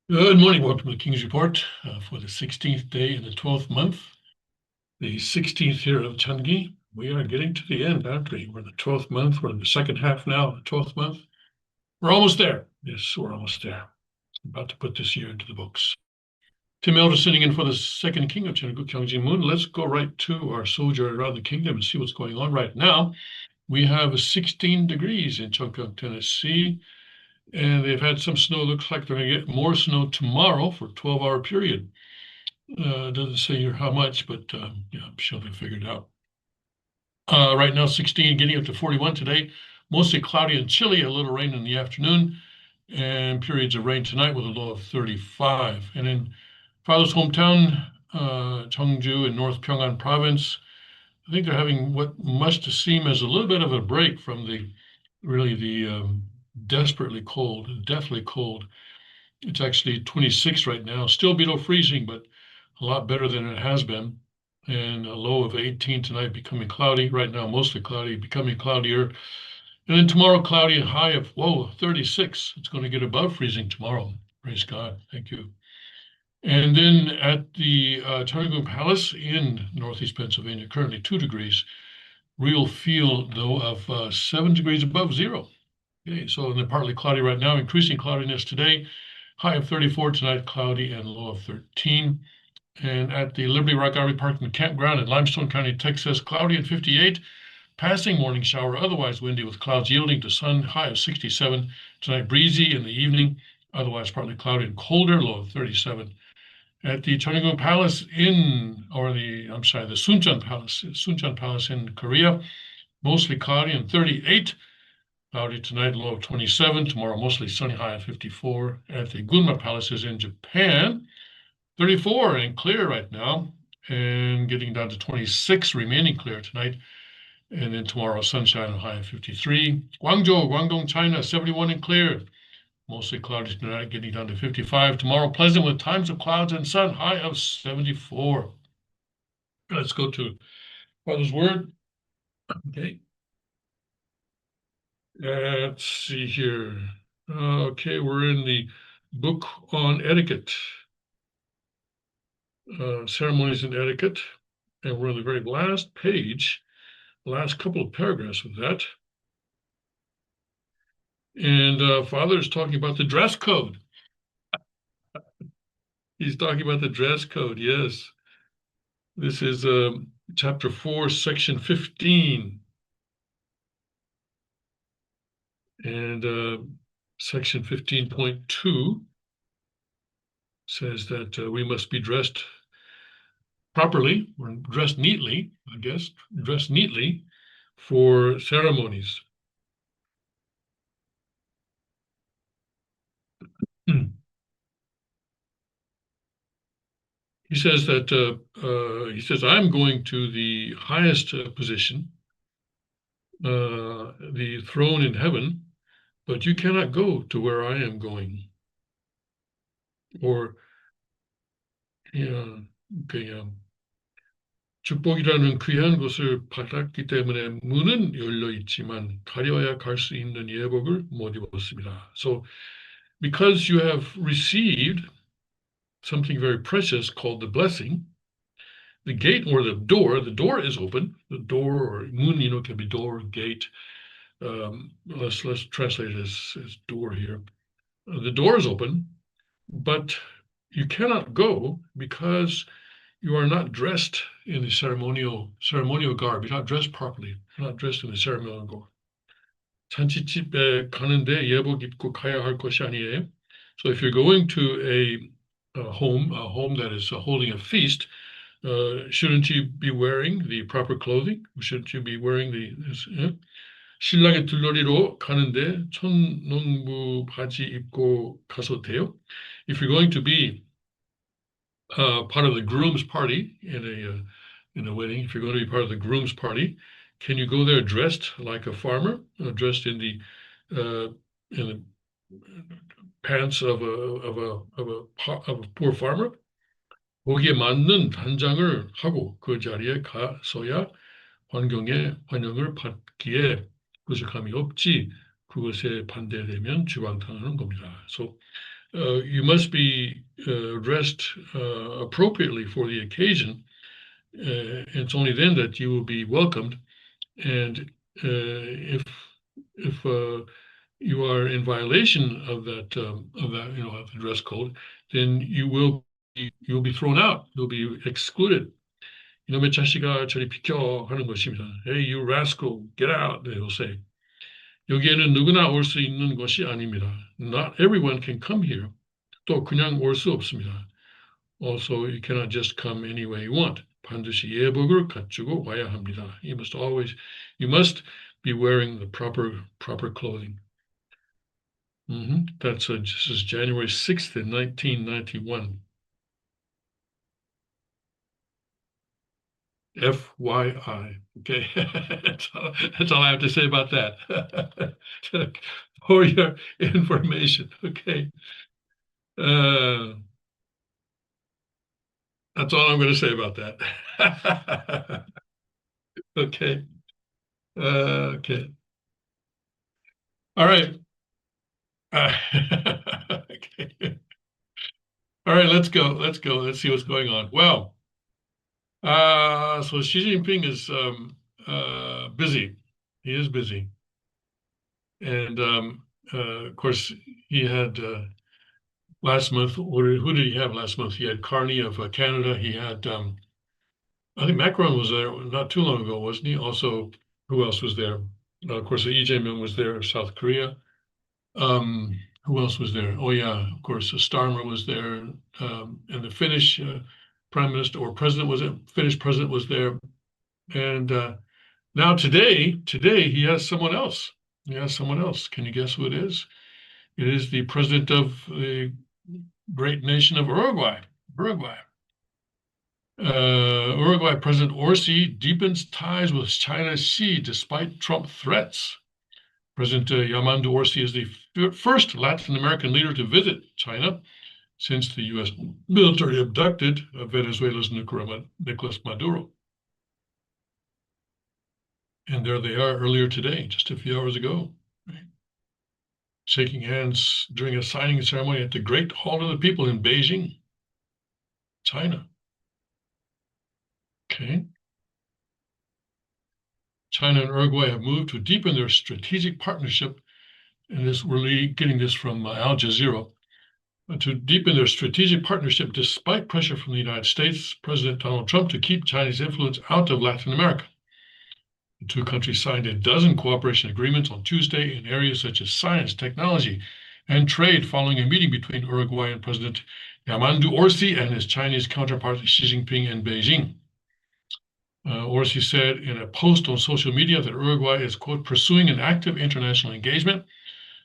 Good morning. Welcome to the King's Report for the 16th day in the 12th month, the 16th year of Changi. We are getting to the end, aren't we? We're in the 12th month. We're in the second half now, the 12th month. We're almost there. Yes, we're almost there. About to put this year into the books. Tim Elder sitting in for the second king of Changi, Kyungji Moon. Let's go right to our soldier around the kingdom and see what's going on right now. We have 16 degrees in Chungkyung, Tennessee. And they've had some snow. Looks like they're going to get more snow tomorrow for a 12-hour period. Doesn't say here how much, but yeah, I'm sure they'll figure it out. Right now, 16, getting up to 41 today. Mostly cloudy and chilly, a little rain in the afternoon, and periods of rain tonight with a low of 35. And in Father's hometown, Cheongju in North Pyongan province, I think they're having what must seem as a little bit of a break from the desperately cold, deathly cold. It's actually 26 right now, still below freezing, but a lot better than it has been. And a low of 18 tonight, becoming cloudy. Right now, mostly cloudy, becoming cloudier. And then tomorrow, cloudy and high of, 36. It's going to get above freezing tomorrow. Praise God. Thank you. And then at the Tarragon Palace in Northeast Pennsylvania, currently 2 degrees. Real feel, though, of 7 degrees above zero. Okay, so they're partly cloudy right now, increasing cloudiness today. High of 34 tonight, cloudy and low of 13. And at the Liberty Rock RV Park and Campground in Limestone County, Texas, cloudy and 58. Passing morning shower, otherwise windy with clouds yielding to sun, high of 67. Tonight, breezy in the evening, otherwise partly cloudy and colder, low of 37. At the Cheongguk Palace the Suncheon Palace in Korea, mostly cloudy and 38. Cloudy tonight, low of 27. Tomorrow, mostly sunny, high of 54. At the Gunma Palaces in Japan, 34 and clear right now, and getting down to 26, remaining clear tonight. And then tomorrow, sunshine, a high of 53. Guangzhou, Guangdong, China, 71 and clear. Mostly cloudy tonight, getting down to 55. Tomorrow, pleasant with times of clouds and sun, high of 74. Let's go to Father's Word. Okay. Let's see here. Okay, we're in the book on etiquette, ceremonies and etiquette, and we're on the very last page, last couple of paragraphs of that. And Father is talking about the dress code. He's talking about the dress code, yes. This is chapter 4, section 15. And section 15.2 says that we must be dressed properly, or dressed neatly, I guess, dressed neatly for ceremonies. He says that I'm going to the highest position, the throne in heaven, but you cannot go to where I am going. Or, okay, 축복이라는 귀한 것을 받았기 때문에 문은 열려 있지만 가려야 갈 수 있는 예복을 못 입었습니다. So, because you have received something very precious called the blessing, the gate or the door is open. The door or mun, can be door, gate. Let's translate it as door here. The door is open, but you cannot go because you are not dressed in the ceremonial garb. You're not dressed properly. You're not dressed in the ceremonial garb. 잔치집에 가는데 예복 입고 가야 할 것이 아니에요. So if you're going to a home that is holding a feast, shouldn't you be wearing the proper clothing? Shouldn't you be wearing 신랑의 들러리로 가는데 천농부 바지 입고 가서 돼요? If you're going to be part of the groom's party in a wedding, if you're going to be part of the groom's party, can you go there dressed like a farmer, dressed in the pants of a poor farmer? 거기에 맞는 단장을 하고 그 자리에 가서야 환영을 받기에 부족함이 없지. 그것에 반대되면 주방탕하는 겁니다. So You must be dressed appropriately for the occasion. It's only then that you will be welcomed. And if you are in violation of that of the dress code, then you'll be thrown out. You'll be excluded. 이놈의 자식아 저리 비켜 하는 것입니다. Hey, you rascal, get out, they will say. 여기에는 누구나 올 수 있는 것이 아닙니다. Not everyone can come here. 또 그냥 올 수 없습니다. Also, you cannot just come any way you want. 반드시 예복을 갖추고 와야 합니다. You must be wearing the proper clothing. This is January 6th in 1991. FYI. Okay, that's all I have to say about that. For your information. Okay. That's all I'm going to say about that. Okay. Okay. All right. Okay. All right, let's go. Let's go. Let's see what's going on. Well, so Xi Jinping is busy. He is busy. And of course, he had last month, who did he have last month? He had Carney of Canada. He had, I think Macron was there not too long ago, wasn't he? Also, who else was there? Of course, Lee Jae-myung was there, South Korea. Who else was there? Oh, yeah, of course, Starmer was there. And the Finnish prime minister or president was it? Finnish president was there. And now today, he has someone else. He has someone else. Can you guess who it is? It is the president of the great nation of Uruguay. Uruguay President Orsi deepens ties with China's Xi despite Trump threats. President Yamandu Orsi is the first Latin American leader to visit China since the U.S. military abducted Venezuela's Nicolas Maduro. And there they are earlier today, just a few hours ago, right? Shaking hands during a signing ceremony at the Great Hall of the People in Beijing, China. Okay. China and Uruguay have moved to deepen their strategic partnership, and we're getting this from Al Jazeera, to deepen their strategic partnership despite pressure from the United States, President Donald Trump, to keep Chinese influence out of Latin America. The two countries signed a dozen cooperation agreements on Tuesday in areas such as science, technology, and trade following a meeting between Uruguayan President Yamandu Orsi and his Chinese counterpart Xi Jinping in Beijing. Orsi said in a post on social media that Uruguay is, quote, pursuing an active international engagement,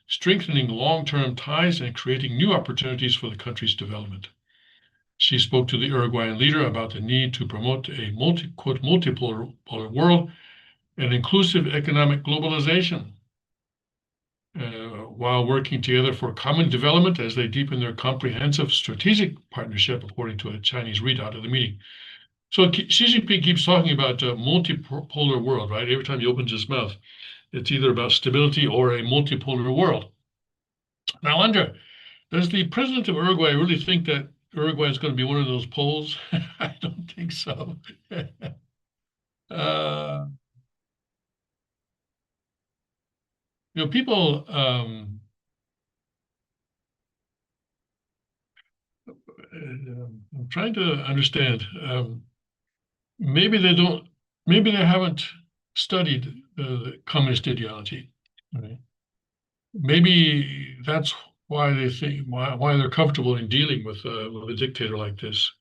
strengthening long-term ties, and creating new opportunities for the country's development. She spoke to the Uruguayan leader about the need to promote a multipolar world and inclusive economic globalization, while working together for common development as they deepen their comprehensive strategic partnership, according to a Chinese readout of the meeting. So Xi Jinping keeps talking about a multipolar world, right? Every time he opens his mouth, it's either about stability or a multipolar world. Now, I wonder, does the president of Uruguay really think that Uruguay is going to be one of those poles? I don't think so. People, I'm trying to understand. Maybe they haven't studied the communist ideology. Right? Maybe that's why they think why they're comfortable in dealing with a dictator like this.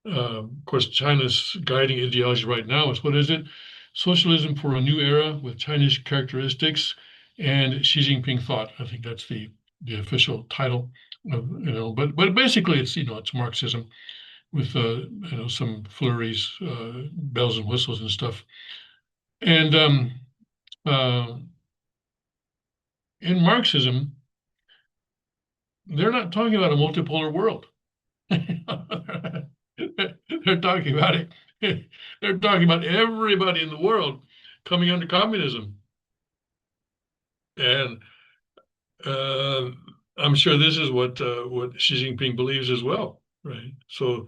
Of course, China's guiding ideology right now is, what is it? Socialism for a new era with Chinese characteristics and Xi Jinping thought. I think that's the official title of, but basically it's Marxism with some flurries, bells and whistles and stuff. And in Marxism, they're not talking about a multipolar world. They're talking about it. They're talking about everybody in the world coming under communism. And I'm sure this is what Xi Jinping believes as well, right? So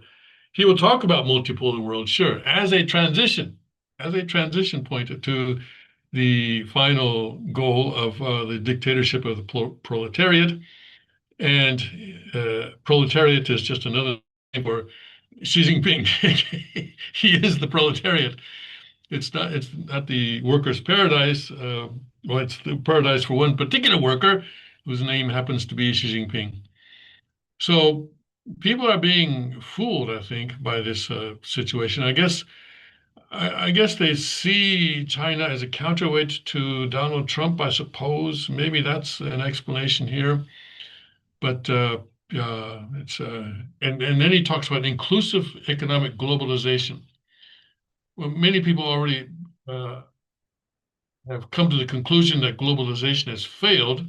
he will talk about multipolar world, sure, as a transition point to the final goal of the dictatorship of the proletariat. And proletariat is just another name for Xi Jinping. He is the proletariat. It's not the worker's paradise. Well, it's the paradise for one particular worker whose name happens to be Xi Jinping. So people are being fooled, I think, by this situation. I guess they see China as a counterweight to Donald Trump, I suppose. Maybe that's an explanation here. But it's and then he talks about inclusive economic globalization. Well, many people already uh, have come to the conclusion that globalization has failed,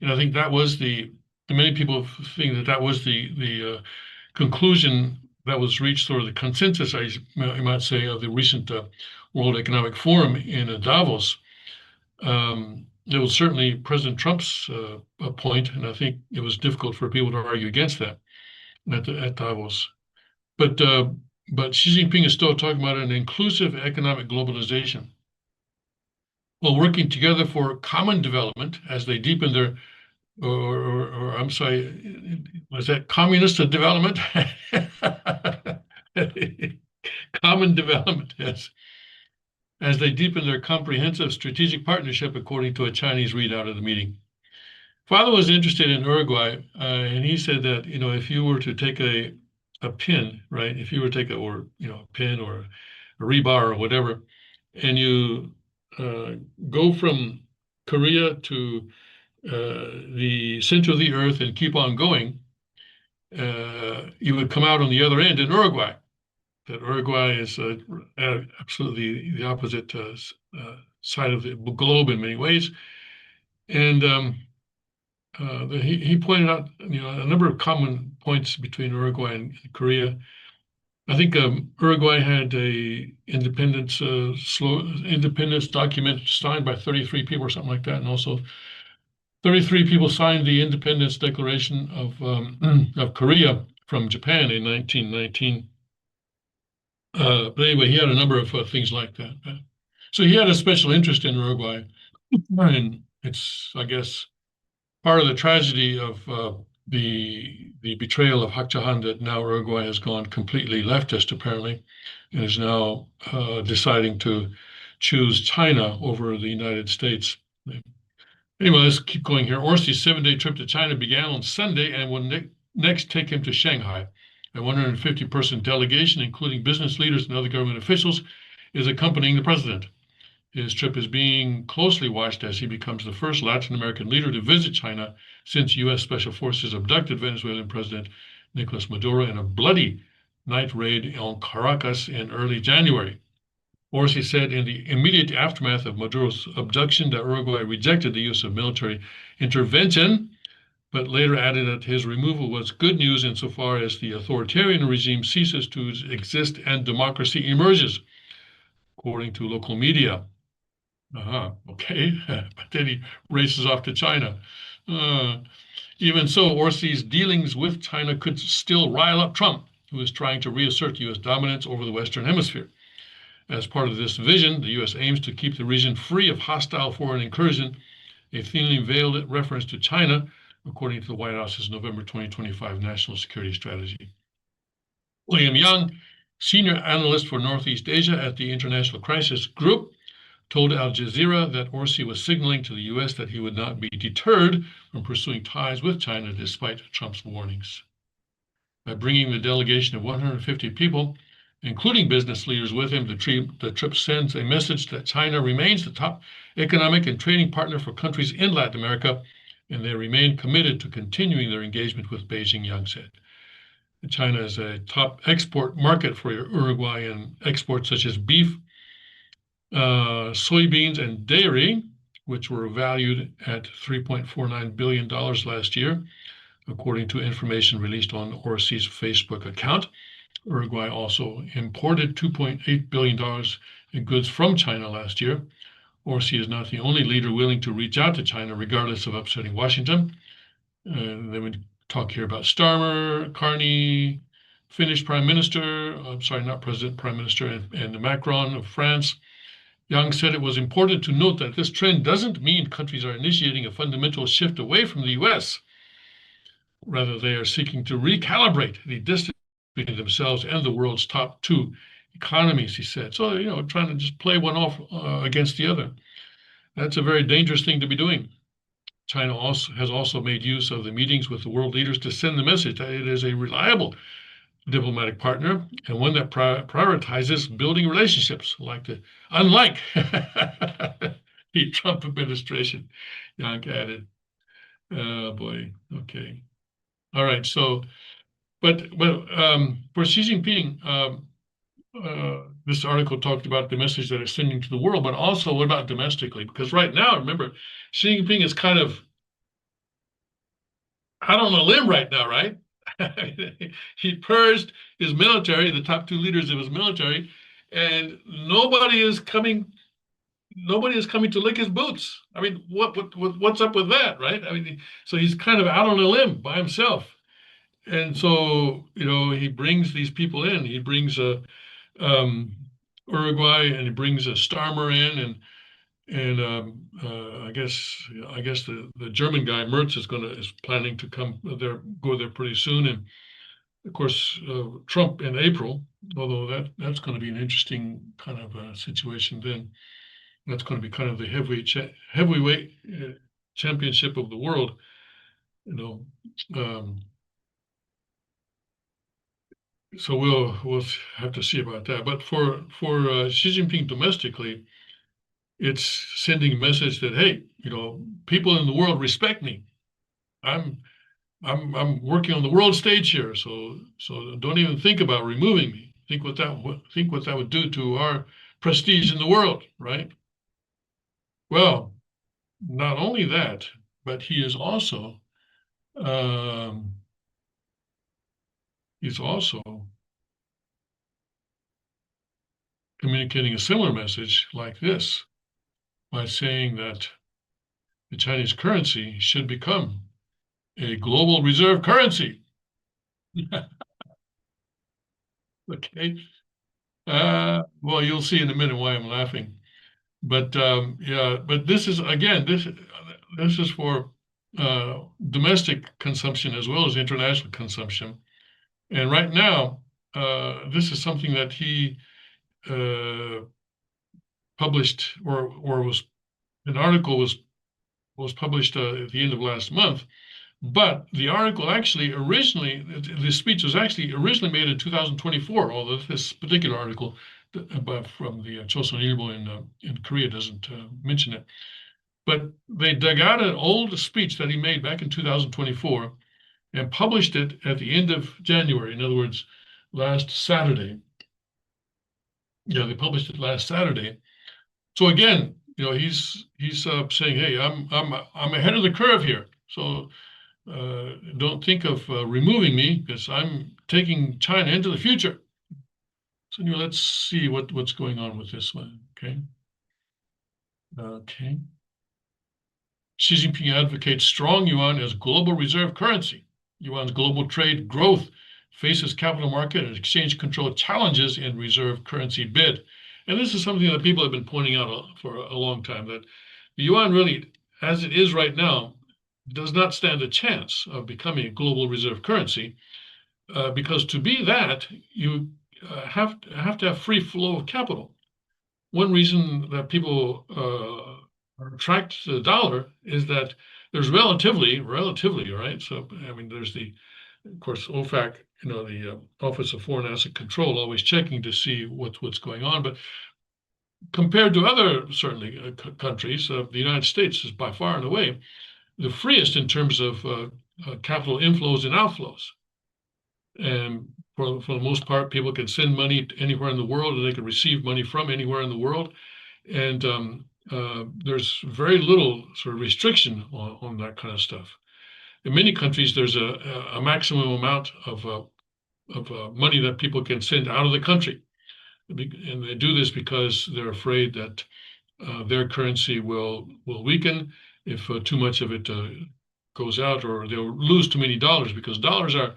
and I think that was many people think that that was the conclusion that was reached, or the consensus, I might say, of the recent World Economic Forum in Davos. It was certainly President Trump's point, and I think it was difficult for people to argue against that at Davos. But uh, but Xi Jinping is still talking about an inclusive economic globalization, while working together for common development as they deepen their, or I'm sorry, was that communist development? Common development, yes, as they deepen their comprehensive strategic partnership, according to a Chinese readout of the meeting. Father was interested in Uruguay, and he said that, if you were to take a pin, right? If you were to take a pin or a rebar or whatever, and you uh, go from Korea to the center of the earth and keep on going, you would come out on the other end in Uruguay. That Uruguay is absolutely the opposite side of the globe in many ways. And he pointed out, a number of common points between Uruguay and Korea. I think Uruguay had a independence document signed by 33 people or something like that, and also 33 people signed the Independence Declaration of Korea from Japan in 1919. But anyway, he had a number of things like that. So he had a special interest in Uruguay, and it's, I guess, part of the tragedy of the betrayal of Hak Jahan, that now Uruguay has gone completely leftist, apparently, and is now deciding to choose China over the United States. Anyway, let's keep going here. Orsi's 7-day trip to China began on Sunday and will next take him to Shanghai. A 150-person delegation, including business leaders and other government officials, is accompanying the president. His trip is being closely watched as he becomes the first Latin American leader to visit China since U.S. Special Forces abducted Venezuelan President Nicolas Maduro in a bloody night raid on Caracas in early January. Orsi said in the immediate aftermath of Maduro's abduction that Uruguay rejected the use of military intervention, but later added that his removal was good news insofar as the authoritarian regime ceases to exist and democracy emerges, according to local media. Okay. But then he races off to China. Uh, Even so, Orsi's dealings with China could still rile up Trump, who is trying to reassert U.S. dominance over the Western Hemisphere. As part of this vision, the U.S. aims to keep the region free of hostile foreign incursion, a thinly veiled reference to China, according to the White House's November 2025 National Security Strategy. William Young, senior analyst for Northeast Asia at the International Crisis Group, told Al Jazeera that Orsi was signaling to the U.S. that he would not be deterred from pursuing ties with China despite Trump's warnings. By bringing the delegation of 150 people, including business leaders with him, the trip sends a message that China remains the top economic and trading partner for countries in Latin America, and they remain committed to continuing their engagement with Beijing, Young said. China is a top export market for Uruguayan exports such as beef, soybeans, and dairy, which were valued at $3.49 billion last year, according to information released on Orsi's Facebook account. Uruguay also imported $2.8 billion in goods from China last year. Orsi is not the only leader willing to reach out to China, regardless of upsetting Washington. And then we talk here about Starmer, Carney, Finnish Prime Minister, I'm sorry, not President, Prime Minister, and Macron of France. Yang said it was important to note that this trend doesn't mean countries are initiating a fundamental shift away from the US. Rather, they are seeking to recalibrate the distance between themselves and the world's top two economies, he said. So, trying to just play one off against the other. That's a very dangerous thing to be doing. China has also made use of the meetings with the world leaders to send the message that it is a reliable diplomatic partner and one that prioritizes building relationships, unlike the Trump administration. Yang added. Oh boy. Okay. All right. So, but for Xi Jinping, this article talked about the message that it's sending to the world, but also what about domestically? Because right now, remember, Xi Jinping is kind of out on a limb right now, right? He purged his military, the top two leaders of his military, and nobody is coming to lick his boots. I mean, what's up with that, right? I mean, so he's kind of out on a limb by himself. And so, he brings these people in. He brings um, Uruguay, and he brings a Starmer in, and I guess the German guy Merz is planning to go there pretty soon, and of course Trump in April. Although that's going to be an interesting kind of situation. Then that's going to be kind of the heavyweight championship of the world. You know, um, so we'll have to see about that. But for Xi Jinping domestically, it's sending a message that, hey, people in the world respect me. I'm I'm working on the world stage here, so don't even think about removing me. Think what that would do to our prestige in the world, right? Well, not only that, but um, he's also communicating a similar message like this by saying that the Chinese currency should become a global reserve currency. Okay. Well, you'll see in a minute why I'm laughing. But yeah, but this is again, this is for domestic consumption as well as international consumption. And right now, this is something that he uh, published, or was an article was published at the end of last month. But the article actually originally, the speech was actually originally made in 2024, although this particular article from the Chosun Ilbo in Korea doesn't mention it. But they dug out an old speech that he made back in 2024 and published it at the end of January. In other words, last Saturday. Yeah, they published it last Saturday. So again, he's saying, "Hey, I'm ahead of the curve here. So don't think of removing me because I'm taking China into the future." So let's see what's going on with this one. Okay. Okay. Xi Jinping advocates strong yuan as global reserve currency. Yuan's global trade growth faces capital market and exchange control challenges in reserve currency bid. And this is something that people have been pointing out for a long time, that the yuan really, as it is right now, does not stand a chance of becoming a global reserve currency, because to be that, you have to have free flow of capital. One reason that people are attracted to the dollar is that there's relatively, right? So, I mean, there's of course, OFAC, the Office of Foreign Asset Control, always checking to see what's going on. But compared to other, certainly, countries, the United States is by far and away the freest in terms of capital inflows and outflows. And for the most part, people can send money anywhere in the world, and they can receive money from anywhere in the world. And there's very little sort of restriction on that kind of stuff. In many countries, there's a maximum amount of money that people can send out of the country, and they do this because they're afraid that their currency will weaken if too much of it goes out, or they'll lose too many dollars, because dollars are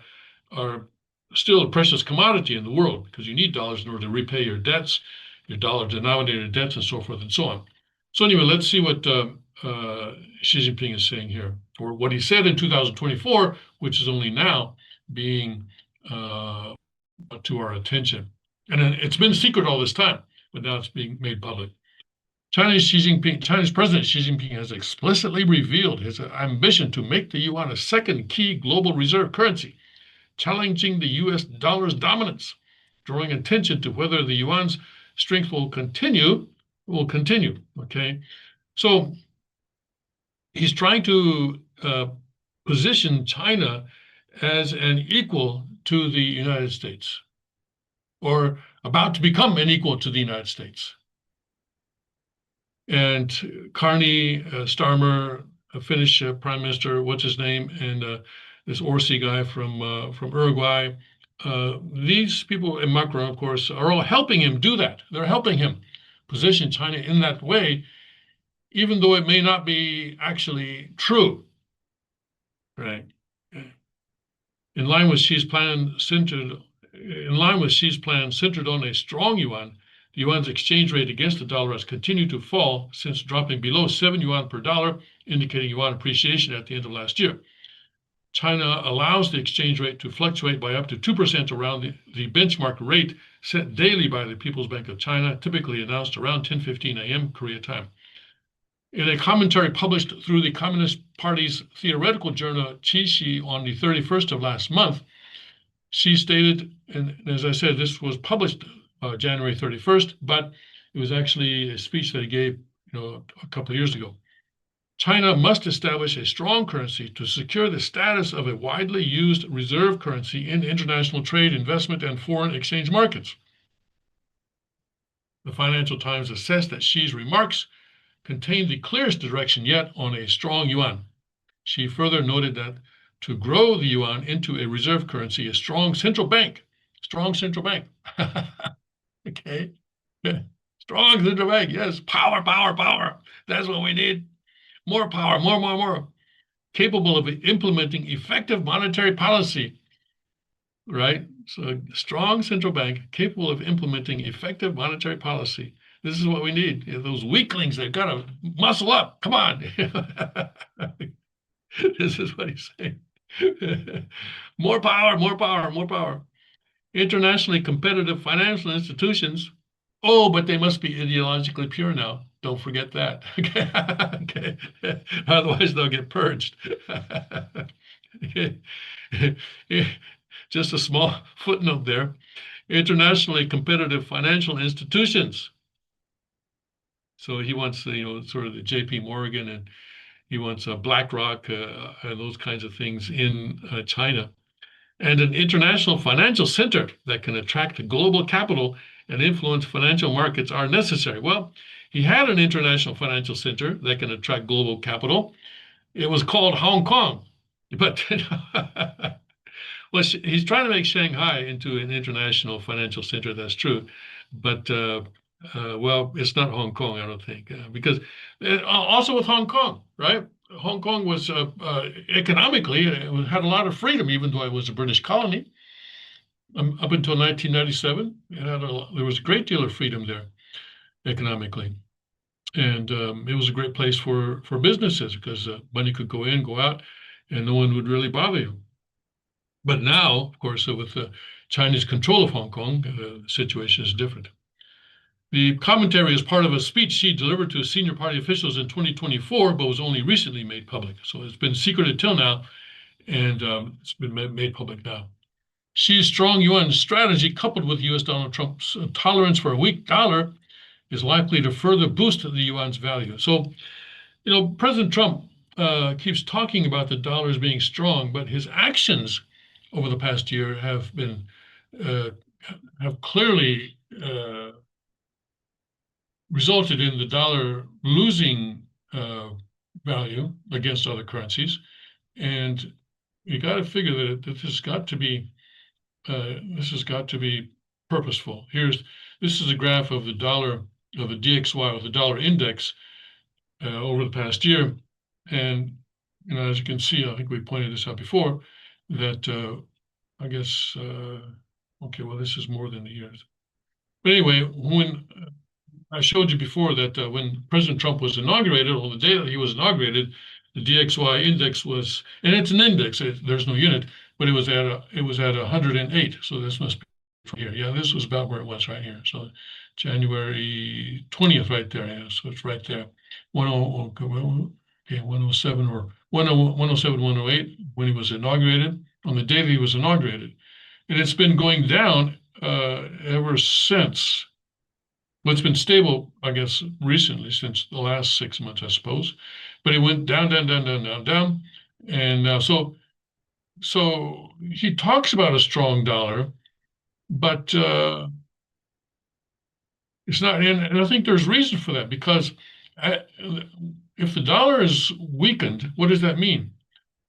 still a precious commodity in the world, because you need dollars in order to repay your debts, your dollar-denominated debts, and so forth and so on. So anyway, let's see what Xi Jinping is saying here, or what he said in 2024, which is only now being to our attention. And it's been secret all this time, but now it's being made public. China's President Xi Jinping has explicitly revealed his ambition to make the yuan a second key global reserve currency, challenging the US dollar's dominance, drawing attention to whether the yuan's strength will continue. Okay. So he's trying to position China as an equal to the United States, or about to become an equal to the United States. And Carney, Starmer, a Finnish prime minister, what's his name, and this Orsi guy from Uruguay, these people, and Macron, of course, are all helping him do that. They're helping him position China in that way, even though it may not be actually true, right? In line with Xi's plan centered on a strong yuan, the yuan's exchange rate against the dollar has continued to fall since dropping below 7 yuan per dollar, indicating yuan appreciation at the end of last year. China allows the exchange rate to fluctuate by up to 2% around the benchmark rate set daily by the People's Bank of China, typically announced around 10:15 a.m. Korea time. In a commentary published through the Communist Party's theoretical journal Qixi on the 31st of last month, she stated, and as I said, this was published January 31st, but it was actually a speech that he gave, a couple of years ago. China must establish a strong currency to secure the status of a widely used reserve currency in international trade, investment, and foreign exchange markets. The Financial Times assessed that Xi's remarks contained the clearest direction yet on a strong yuan. She further noted that to grow the yuan into a reserve currency, a strong central bank, okay, strong central bank, yes, power, that's what we need, more power, more, capable of implementing effective monetary policy, right? So strong central bank capable of implementing effective monetary policy. This is what we need. Those weaklings, they've got to muscle up. Come on. This is what he's saying. More power. Internationally competitive financial institutions. Oh, but they must be ideologically pure now. Don't forget that. Okay. Otherwise, they'll get purged. Just a small footnote there. Internationally competitive financial institutions. So he wants, sort of the J.P. Morgan, and he wants BlackRock and those kinds of things in China, and an international financial center that can attract global capital and influence financial markets are necessary. Well, he had an international financial center that can attract global capital. It was called Hong Kong, but well, he's trying to make Shanghai into an international financial center. That's true, but well, it's not Hong Kong, I don't think, because also with Hong Kong, right? Hong Kong was economically, it had a lot of freedom, even though it was a British colony. Up until 1997, there was a great deal of freedom there economically. And it was a great place for businesses, because money could go in, go out, and no one would really bother you. But now, of course, with Chinese control of Hong Kong, the situation is different. The commentary is part of a speech Xi delivered to senior party officials in 2024, but was only recently made public. So it's been secret until now, and it's been made public now. Xi's strong yuan strategy, coupled with U.S. Donald Trump's tolerance for a weak dollar, is likely to further boost the yuan's value. So, President Trump keeps talking about the dollar as being strong, but his actions over the past year have clearly resulted in the dollar losing value against other currencies, and you got to figure that this has got to be purposeful. This is a graph of the dollar, of the DXY, or the dollar index over the past year, and as you can see, I think we pointed this out before, that I guess, okay, well, this is more than a year. But anyway, when I showed you before that when President Trump was inaugurated, on the day that he was inaugurated, the DXY index was, and it's an index, there's no unit, but it was at 108. So this must be from here. Yeah, this was about where it was right here. So January 20th, right there. Yeah, so it's right there. 107 or 107, 108 when he was inaugurated, on the day that he was inaugurated. And it's been going down ever since. Well, it's been stable, I guess, recently since the last 6 months, I suppose. But it went down, down, down, down, down, down. And so he talks about a strong dollar, but it's not. And I think there's reason for that because uh, if the dollar is weakened, what does that mean?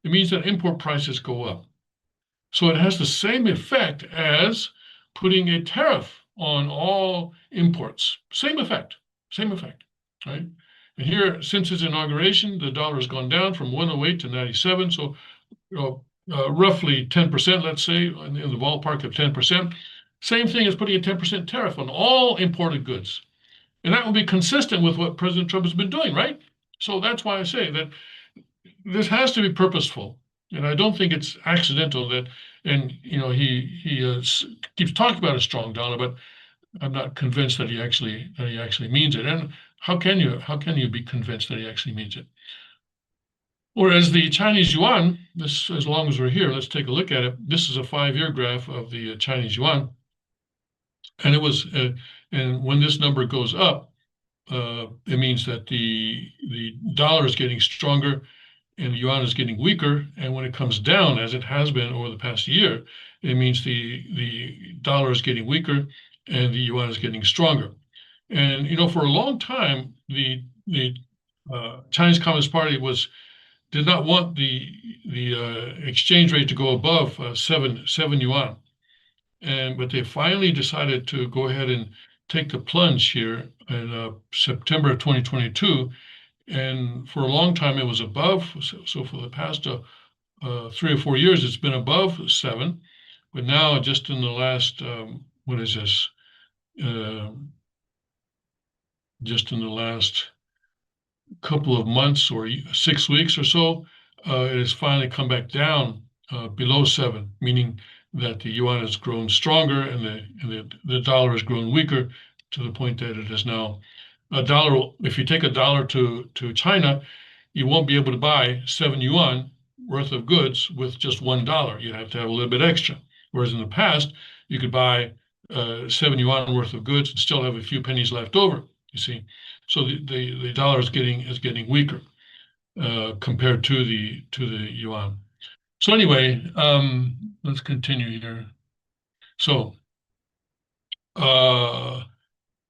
It means that import prices go up. So it has the same effect as putting a tariff on all imports. Same effect, right? And here, since its inauguration, the dollar has gone down from 108 to 97. So, roughly 10%, let's say, in the ballpark of 10%. Same thing as putting a 10% tariff on all imported goods. And that will be consistent with what President Trump has been doing, right? So that's why I say that this has to be purposeful, and I don't think it's accidental that. And he keeps talking about a strong dollar, but I'm not convinced that he actually means it. And how can you be convinced that he actually means it? Whereas the Chinese yuan, this as long as we're here, let's take a look at it. This is a 5-year graph of the Chinese yuan, and and when this number goes up, it means that the dollar is getting stronger and the yuan is getting weaker. And when it comes down, as it has been over the past year, it means the dollar is getting weaker and the yuan is getting stronger. And for a long time, the Chinese Communist Party did not want the exchange rate to go above seven yuan, but they finally decided to go ahead and take the plunge here in September of 2022. And for a long time, it was above. So for the past 3 or 4 years, it's been above 7. But now, just in the last, what is this? Just in the last couple of months or 6 weeks or so, it has finally come back down below 7, meaning that the yuan has grown stronger and the dollar has grown weaker to the point that it is now a dollar. If you take a dollar to China, you won't be able to buy 7 yuan worth of goods with just $1. You have to have a little bit extra. Whereas in the past, you could buy 7 yuan worth of goods and still have a few pennies left over. You see, so the dollar is getting weaker compared to the yuan. So anyway, let's continue here. So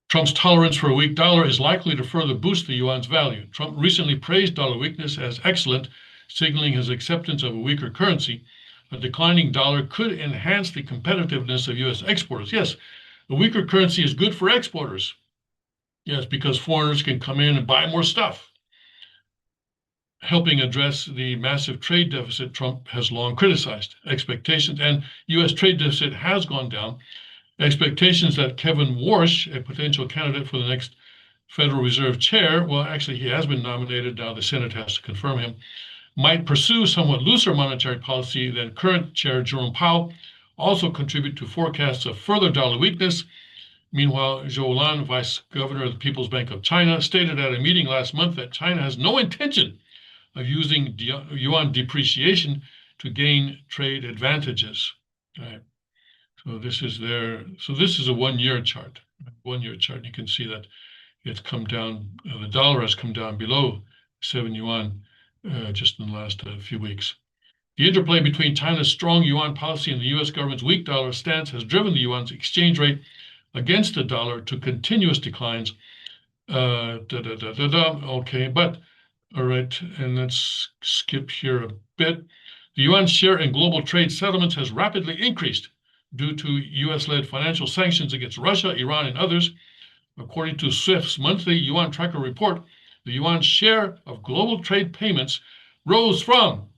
Trump's tolerance for a weak dollar is likely to further boost the yuan's value. Trump recently praised dollar weakness as excellent, signaling his acceptance of a weaker currency. A declining dollar could enhance the competitiveness of U.S. exporters. Yes, a weaker currency is good for exporters. Yes, because foreigners can come in and buy more stuff, helping address the massive trade deficit Trump has long criticized. Expectations, and U.S. trade deficit has gone down. Expectations that Kevin Warsh, a potential candidate for the next Federal Reserve chair, well, actually, he has been nominated. Now the Senate has to confirm him, might pursue somewhat looser monetary policy than current chair Jerome Powell, also contribute to forecasts of further dollar weakness. Meanwhile, Zhou Lan, vice governor of the People's Bank of China, stated at a meeting last month that China has no intention of using yuan depreciation to gain trade advantages. Right. So this is a 1-year chart. 1-year chart. You can see that it's come down. The dollar has come down below 7 yuan just in the last few weeks. The interplay between China's strong yuan policy and the U.S. government's weak dollar stance has driven the yuan's exchange rate against the dollar to continuous declines. Okay, but all right, and let's skip here a bit. The yuan's share in global trade settlements has rapidly increased due to U.S.-led financial sanctions against Russia, Iran, and others. According to SWIFT's monthly yuan tracker report, the yuan's share of global trade payments rose from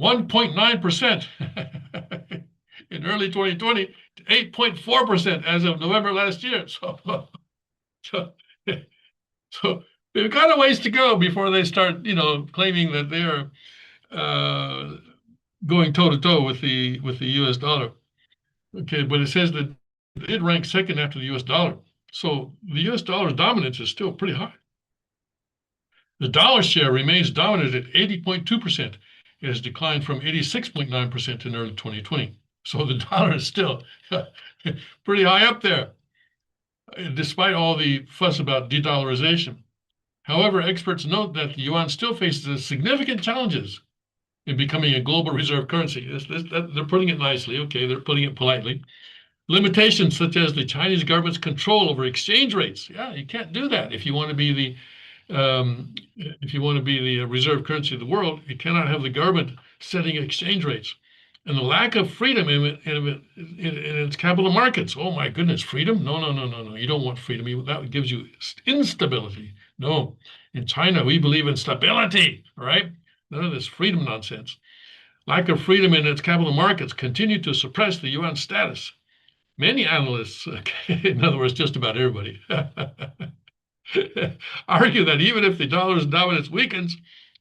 1.9% in early 2020 to 8.4% as of November last year. So, so they've got a ways to go before they start, claiming that they're going toe to toe with the U.S. dollar. Okay, but it says that it ranks second after the U.S. dollar. So the U.S. dollar's dominance is still pretty high. The dollar share remains dominant at 80.2%. It has declined from 86.9% in early 2020. So the dollar is still pretty high up there, despite all the fuss about de-dollarization. However, experts note that the yuan still faces significant challenges in becoming a global reserve currency. They're putting it nicely. Okay, they're putting it politely. Limitations such as the Chinese government's control over exchange rates. Yeah, you can't do that if you want to be the reserve currency of the world. You cannot have the government setting exchange rates, and the lack of freedom in its capital markets. Oh my goodness, freedom? No, no, no, no, no. You don't want freedom. That gives you instability. No, in China we believe in stability. All right, none of this freedom nonsense. Lack of freedom in its capital markets continue to suppress the yuan status. Many analysts, in other words, just about everybody, argue that even if the dollar's dominance weakens,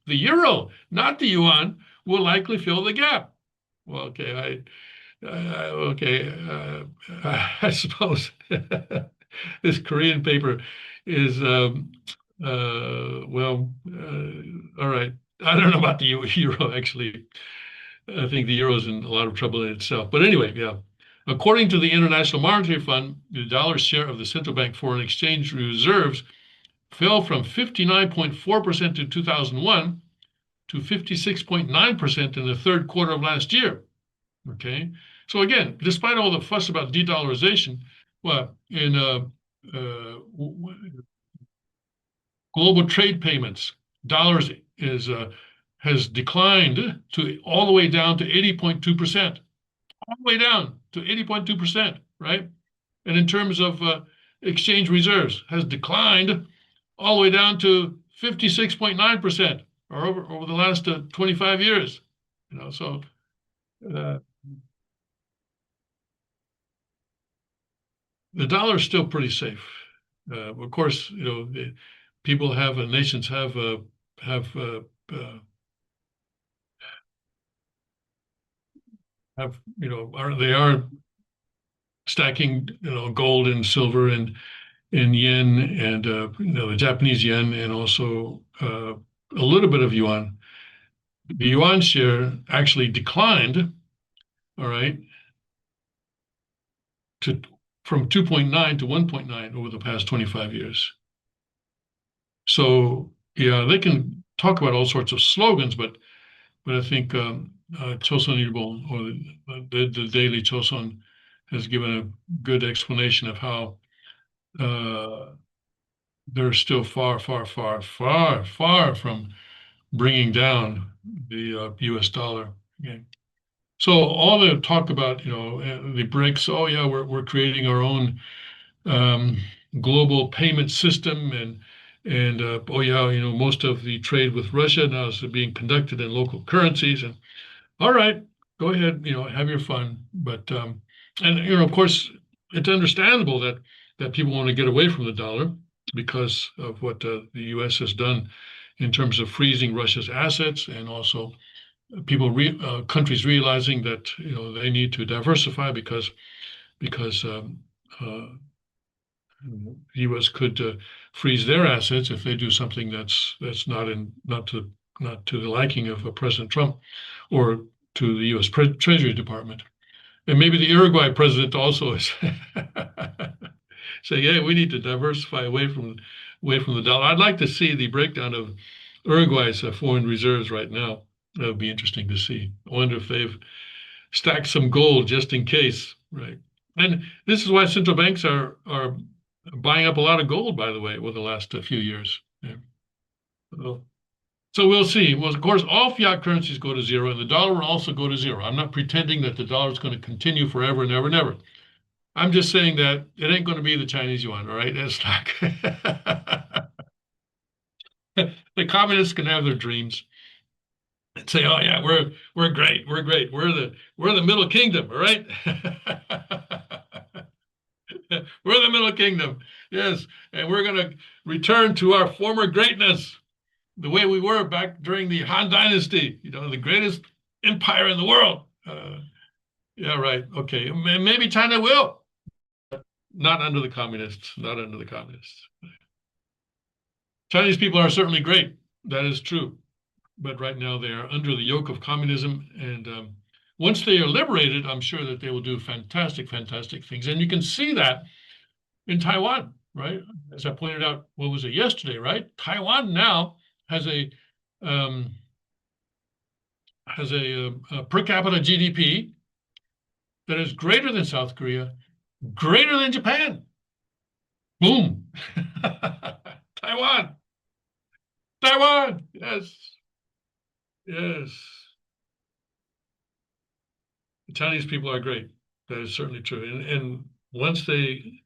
the euro, not the yuan, will likely fill the gap. Well, okay, I suppose this Korean paper is all right. I don't know about the euro actually. I think the euro is in a lot of trouble in itself. But anyway, yeah. According to the International Monetary Fund, the dollar's share of the central bank foreign exchange reserves fell from 59.4% in 2001 to 56.9% in the third quarter of last year. Okay, so again, despite all the fuss about de-dollarization, in global trade payments, dollars has declined to all the way down to 80.2%, all the way down to 80.2%, right? And in terms of exchange reserves, has declined all the way down to 56.9%, or over the last 25 years. So the dollar is still pretty safe. Of course, people have nations have they are stacking gold and silver and yen and the Japanese yen and also a little bit of yuan. The yuan share actually declined, all right, from 2.9 to 1.9 over the past 25 years. So yeah, they can talk about all sorts of slogans, but I think Chosun Ilbo, or the Daily Chosun, has given a good explanation of how they're still far, far, far, far, far from bringing down the U.S. dollar. Okay. So all the talk about, the BRICS, oh yeah, we're creating our own global payment system, and oh yeah, most of the trade with Russia now is being conducted in local currencies, and all right, go ahead, have your fun. But of course, it's understandable that people want to get away from the dollar because of what the U.S. has done in terms of freezing Russia's assets, and also countries realizing that they need to diversify because the U.S. could freeze their assets if they do something that's not to the liking of President Trump or to the U.S. Treasury Department. And maybe the Uruguay president also is saying, "Hey, we need to diversify away from the dollar." I'd like to see the breakdown of Uruguay's foreign reserves right now. That would be interesting to see. I wonder if they've stacked some gold just in case, right? And this is why central banks are buying up a lot of gold, by the way, over the last few years. Yeah. So we'll see. Well, of course, all fiat currencies go to zero, and the dollar will also go to zero. I'm not pretending that the dollar is going to continue forever and ever and ever. I'm just saying that it ain't going to be the Chinese yuan, all right? It's not. The communists can have their dreams. and say, "Oh yeah, we're great, we're great, we're the Middle Kingdom, all right? We're the Middle Kingdom, yes, and we're going to return to our former greatness, the way we were back during the Han Dynasty, the greatest empire in the world." Yeah, right. Okay, maybe China will. Not under the communists. Not under the communists. Chinese people are certainly great. That is true. But right now they are under the yoke of communism. And once they are liberated, I'm sure that they will do fantastic, fantastic things. And you can see that in Taiwan, right? As I pointed out, what was it yesterday, right? Taiwan now has um, a per capita GDP that is greater than South Korea, greater than Japan. Boom. Taiwan. Taiwan. Yes. Yes. The Chinese people are great. That is certainly true. And once they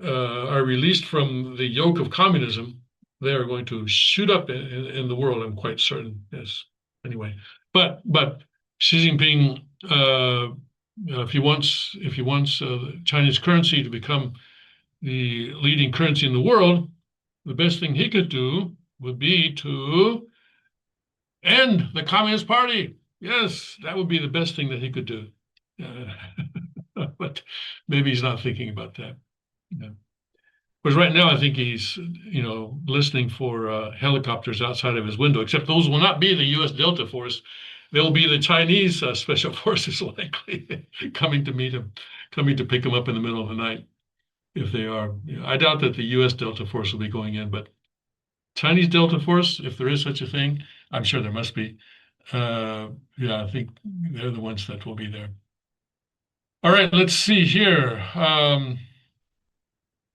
are released from the yoke of communism, they are going to shoot up in the world. I'm quite certain. Yes. Anyway, but Xi Jinping, if he wants Chinese currency to become the leading currency in the world, the best thing he could do would be to end the Communist Party. Yes, that would be the best thing that he could do. But maybe he's not thinking about that. Yeah. Because right now, I think he's, listening for helicopters outside of his window, except those will not be the U.S. Delta Force. They'll be the Chinese special forces likely coming to meet him, coming to pick him up in the middle of the night if they are. I doubt that the U.S. Delta Force will be going in, but Chinese Delta Force, if there is such a thing, I'm sure there must be. Yeah, I think they're the ones that will be there. All right, let's see here.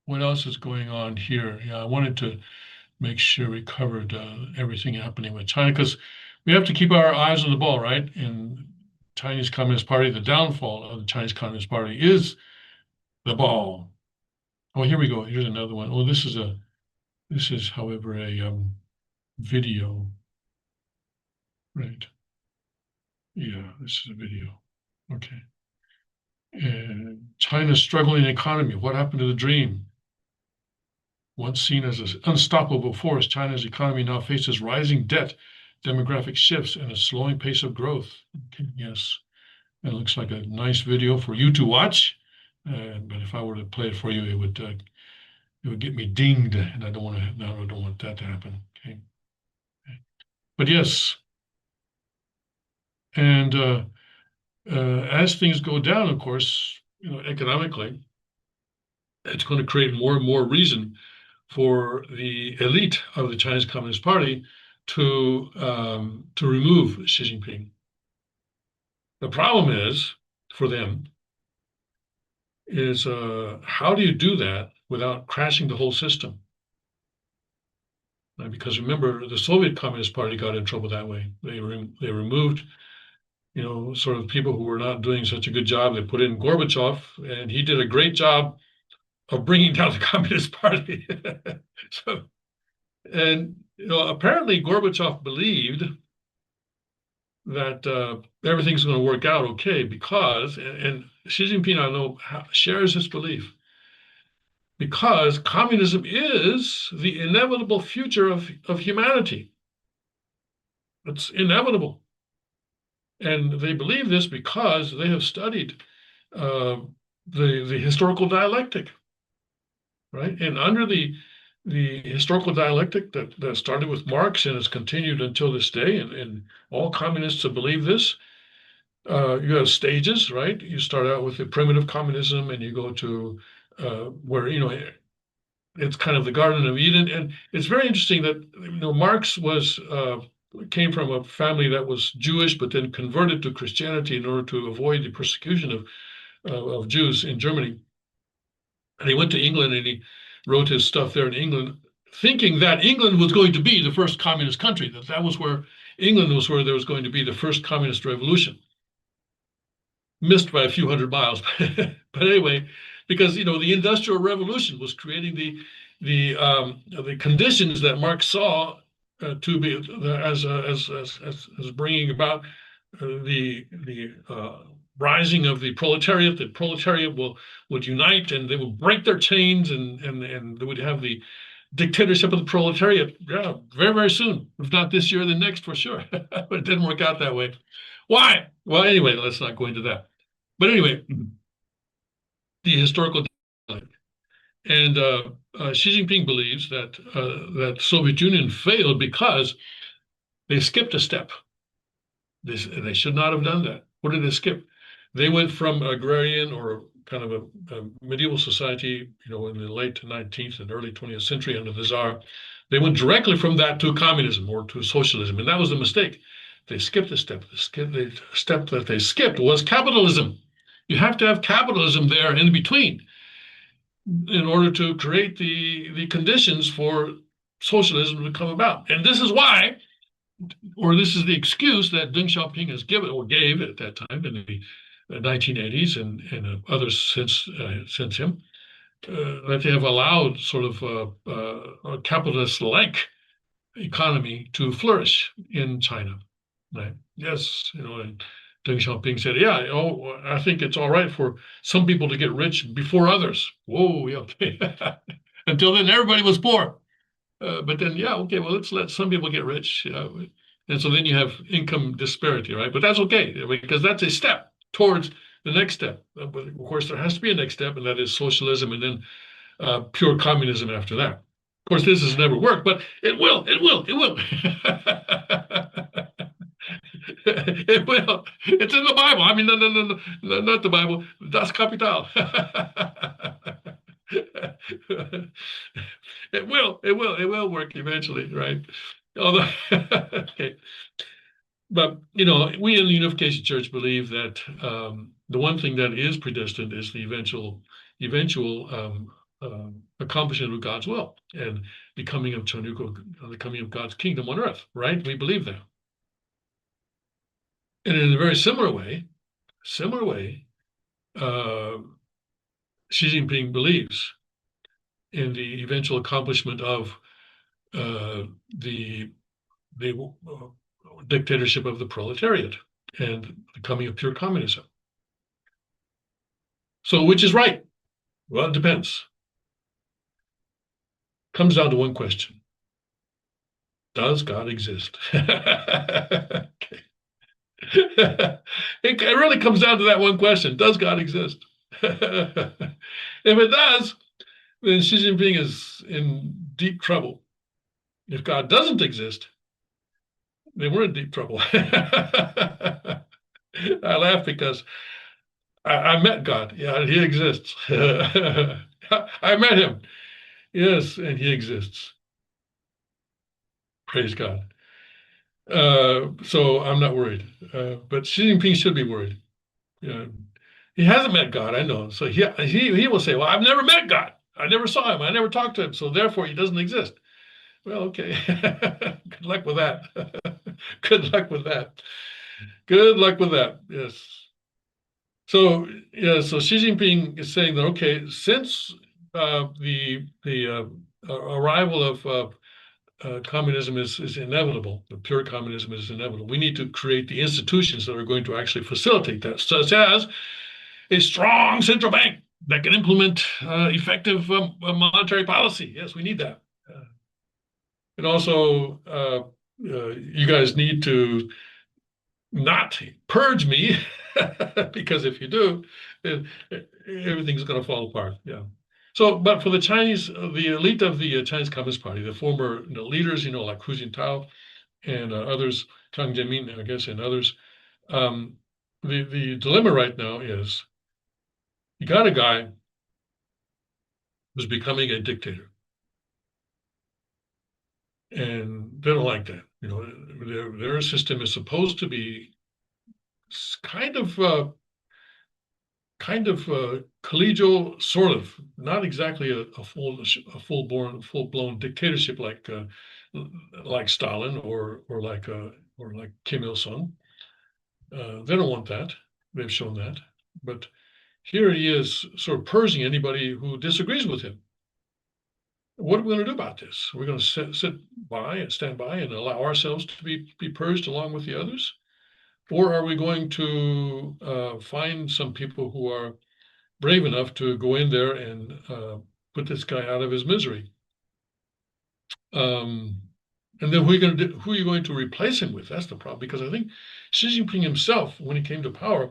What else is going on here? Yeah, I wanted to make sure we covered everything happening with China because we have to keep our eyes on the ball, right? In Chinese Communist Party, the downfall of the Chinese Communist Party is the ball. Oh, here we go. Here's another one. Oh, this is, however, a video, right? Yeah, this is a video. Okay. And China's struggling economy. What happened to the dream? Once seen as an unstoppable force, China's economy now faces rising debt, demographic shifts, and a slowing pace of growth. Okay, yes, it looks like a nice video for you to watch. But if I were to play it for you, it would get me dinged, and I don't want to. No, I don't want that to happen. Okay, but yes, and as things go down, of course, economically, it's going to create more and more reason for the elite of the Chinese Communist Party to remove Xi Jinping. The problem is for them is how do you do that without crashing the whole system? Because remember, the Soviet Communist Party got in trouble that way. They removed, sort of people who were not doing such a good job. They put in Gorbachev, and he did a great job of bringing down the Communist Party. So, and apparently Gorbachev believed that everything's going to work out okay because, and Xi Jinping, I know, shares this belief, because communism is the inevitable future of humanity. It's inevitable. And they believe this because they have studied the historical dialectic, right? And under the historical dialectic that started with Marx and has continued until this day, and all communists have believed this. You have stages, right? You start out with the primitive communism, and you go to where it's kind of the Garden of Eden. And it's very interesting that Marx came from a family that was Jewish, but then converted to Christianity in order to avoid the persecution of Jews in Germany. And he went to England and he wrote his stuff there in England, thinking that England was going to be the first communist country, that was where England was where there was going to be the first communist revolution. Missed by a few hundred miles. But anyway, because the Industrial Revolution was creating the conditions that Marx saw to be as bringing about the rising of the proletariat. The proletariat would unite and they would break their chains, and they would have the dictatorship of the proletariat. Yeah, very, very soon. If not this year, then next for sure. But it didn't work out that way. Why? Well, anyway, let's not go into that. But anyway, the historical dialectic. And Xi Jinping believes that Soviet Union failed because they skipped a step. They should not have done that. What did they skip? They went from agrarian or kind of a medieval society, in the late 19th and early 20th century under the Tsar. They went directly from that to communism or to socialism, and that was a mistake. They skipped a step. The step that they skipped was capitalism. You have to have capitalism there in between in order to create the conditions for socialism to come about. And this is why, or this is the excuse that Deng Xiaoping has given or gave at that time in the 1980s and others since him, that they have allowed sort of a capitalist-like economy to flourish in China. Right? Yes, and Deng Xiaoping said, "Yeah, I think it's all right for some people to get rich before others." Whoa, yeah, okay. Until then, everybody was poor. But then, yeah, okay, well, let's let some people get rich. And so then you have income disparity, right? But that's okay because that's a step towards the next step. But of course, there has to be a next step, and that is socialism, and then pure communism after that. Of course, this has never worked, but it will. It will. It will. It will. It's in the Bible. I mean, no, not the Bible. Das Kapital. It will. It will. It will work eventually, right? Although, okay. But we in the Unification Church believe that the one thing that is predestined is the eventual accomplishment of God's will and becoming of the coming of God's kingdom on earth. Right? We believe that. And in a very similar way, uh, Xi Jinping believes in the eventual accomplishment of the dictatorship of the proletariat and the coming of pure communism. So, which is right? Well, it depends. Comes down to one question: does God exist? Okay. It really comes down to that one question: does God exist? If it does, then Xi Jinping is in deep trouble. If God doesn't exist, then we're in deep trouble. I laugh because I met God. Yeah, he exists. I met him. Yes, and he exists. Praise God. So I'm not worried. But Xi Jinping should be worried. Yeah. He hasn't met God, I know. So he will say, "Well, I've never met God. I never saw him. I never talked to him. So therefore, he doesn't exist." Well, okay. Good luck with that. Good luck with that. Good luck with that. Yes. So yeah, so Xi Jinping is saying that okay, since the arrival of communism is inevitable, the pure communism is inevitable. We need to create the institutions that are going to actually facilitate that, such as a strong central bank that can implement effective monetary policy. Yes, we need that. And also, you guys need to not purge me because if you do, then everything's going to fall apart. Yeah. So, but for the Chinese, the elite of the Chinese Communist Party, the former leaders, like Hu Jintao and others, Kang Zemin, I guess, and others, um, the dilemma right now is you got a guy who's becoming a dictator, and they don't like that. Their system is supposed to be kind of collegial, sort of, not exactly a full blown dictatorship like Stalin or like Kim Il Sung. They don't want that. They've shown that, but here he is, sort of purging anybody who disagrees with him. what are we going to do about this? We're going to sit by and stand by and allow ourselves to be purged along with the others? Or are we going to find some people who are brave enough to go in there and put this guy out of his misery? Um, and then who are you going to replace him with? That's the problem. Because I think Xi Jinping himself, when he came to power,